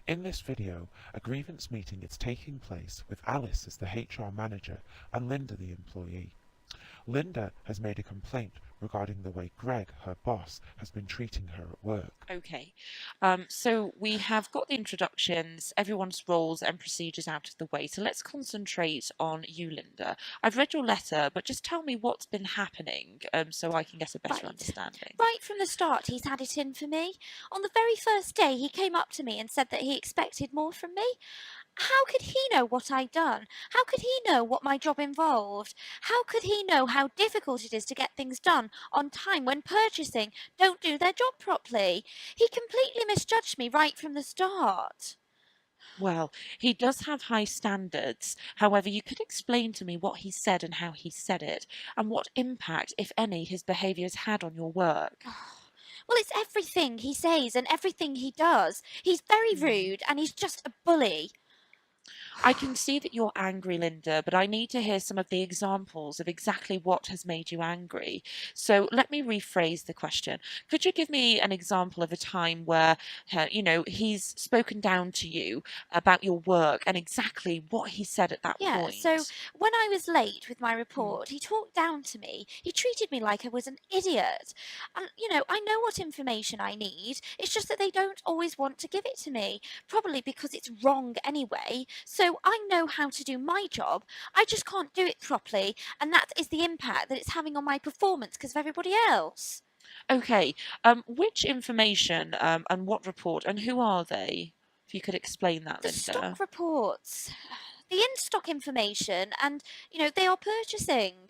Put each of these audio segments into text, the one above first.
In this video, a grievance meeting is taking place with Alice as the HR manager and Linda the employee. Linda has made a complaint regarding the way Greg, her boss, has been treating her at work. Okay, so we have got the introductions, everyone's roles and procedures out of the way. So let's concentrate on you, Linda. I've read your letter, but just tell me what's been happening so I can get a better Right. understanding. Right from the start, he's had it in for me. On the very first day, he came up to me and said that he expected more from me. How could he know what I'd done? How could he know what my job involved? How could he know how difficult it is to get things done on time when purchasing don't do their job properly? He completely misjudged me right from the start. Well, he does have high standards. However, you could explain to me what he said and how he said it, and what impact, if any, his behaviour has had on your work. Well, it's everything he says and everything he does. He's very Hmm. rude and he's just a bully. I can see that you're angry, Linda, but I need to hear some of the examples of exactly what has made you angry. So let me rephrase the question. Could you give me an example of a time where, he's spoken down to you about your work and exactly what he said at that Yeah, so point? when I was late with my Mm. report, he talked down to me. He treated me like I was an idiot. And, I know what information I need. It's just that they don't always want to give it to me, probably because it's wrong anyway. So I know how to do my job. I just can't do it properly. And that is the impact that it's having on my performance because of everybody else. Okay, which information and what report and who are they? If you could explain that, The Linda. stock reports, the in stock information, and, they are purchasing.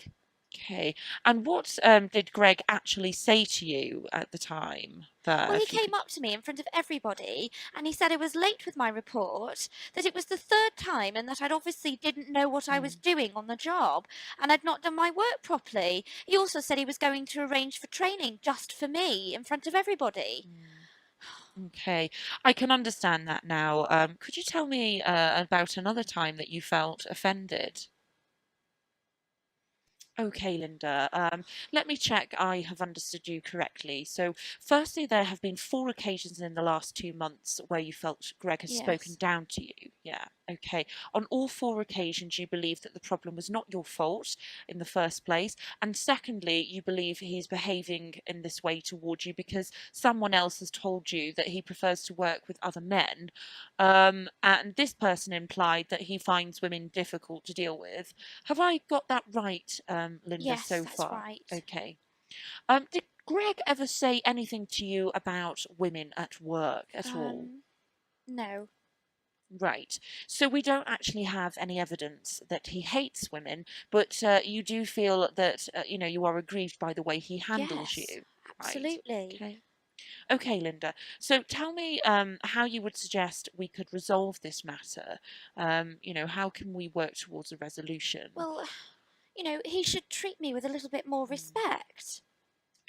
Okay. And what did Greg actually say to you at the time there? Well, he If you came could. up to me in front of everybody and he said I was late with my report, that it was the third time, and that I'd obviously didn't know what I was Mm, doing on the job and I'd not done my work properly. He also said he was going to arrange for training just for me in front of everybody. mm. Okay, I can understand that now. Could you tell me about another time that you felt offended? Okay, Linda. Let me check I have understood you correctly. So, firstly, there have been 4 occasions in the last 2 months where you felt Greg has spoken Yes. down to you. Yeah, okay. On all 4 occasions, you believe that the problem was not your fault in the first place. And secondly, you believe he's behaving in this way towards you because someone else has told you that he prefers to work with other men. And this person implied that he finds women difficult to deal with. Have I got that right, Linda, Yes, so that's far? right. Okay. Did Greg ever say anything to you about women at work at all? Um, no. Right. So we don't actually have any evidence that he hates women, but you do feel that, you are aggrieved by the way he handles Yes, you. Right. absolutely. Okay. Okay, Linda. So tell me how you would suggest we could resolve this matter. How can we work towards a resolution? Well, he should treat me with a little bit more Mm. respect.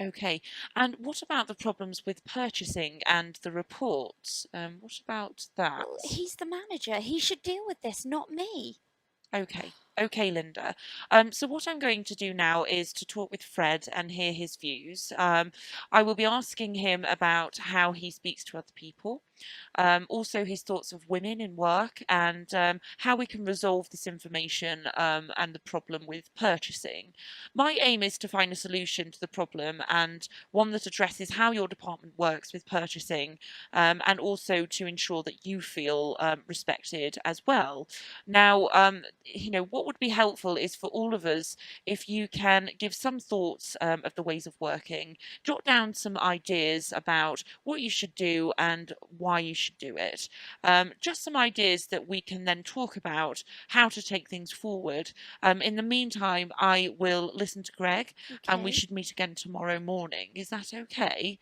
Okay. And what about the problems with purchasing and the reports? What about Well, that? he's the manager. He should deal with this, not me. Okay. Okay, Linda. So what I'm going to do now is to talk with Fred and hear his views. I will be asking him about how he speaks to other people, also his thoughts of women in work, and how we can resolve this information and the problem with purchasing. My aim is to find a solution to the problem and one that addresses how your department works with purchasing, and also to ensure that you feel respected as well. Now, what would be helpful is for all of us if you can give some thoughts of the ways of working, jot down some ideas about what you should do and why you should do it. Just some ideas that we can then talk about how to take things forward. In the meantime, I will listen to Greg and we Okay. should meet again tomorrow morning. Is that okay?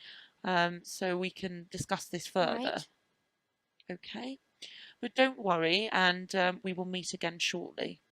So we can discuss this further. Right. Okay. But don't worry, and we will meet again shortly.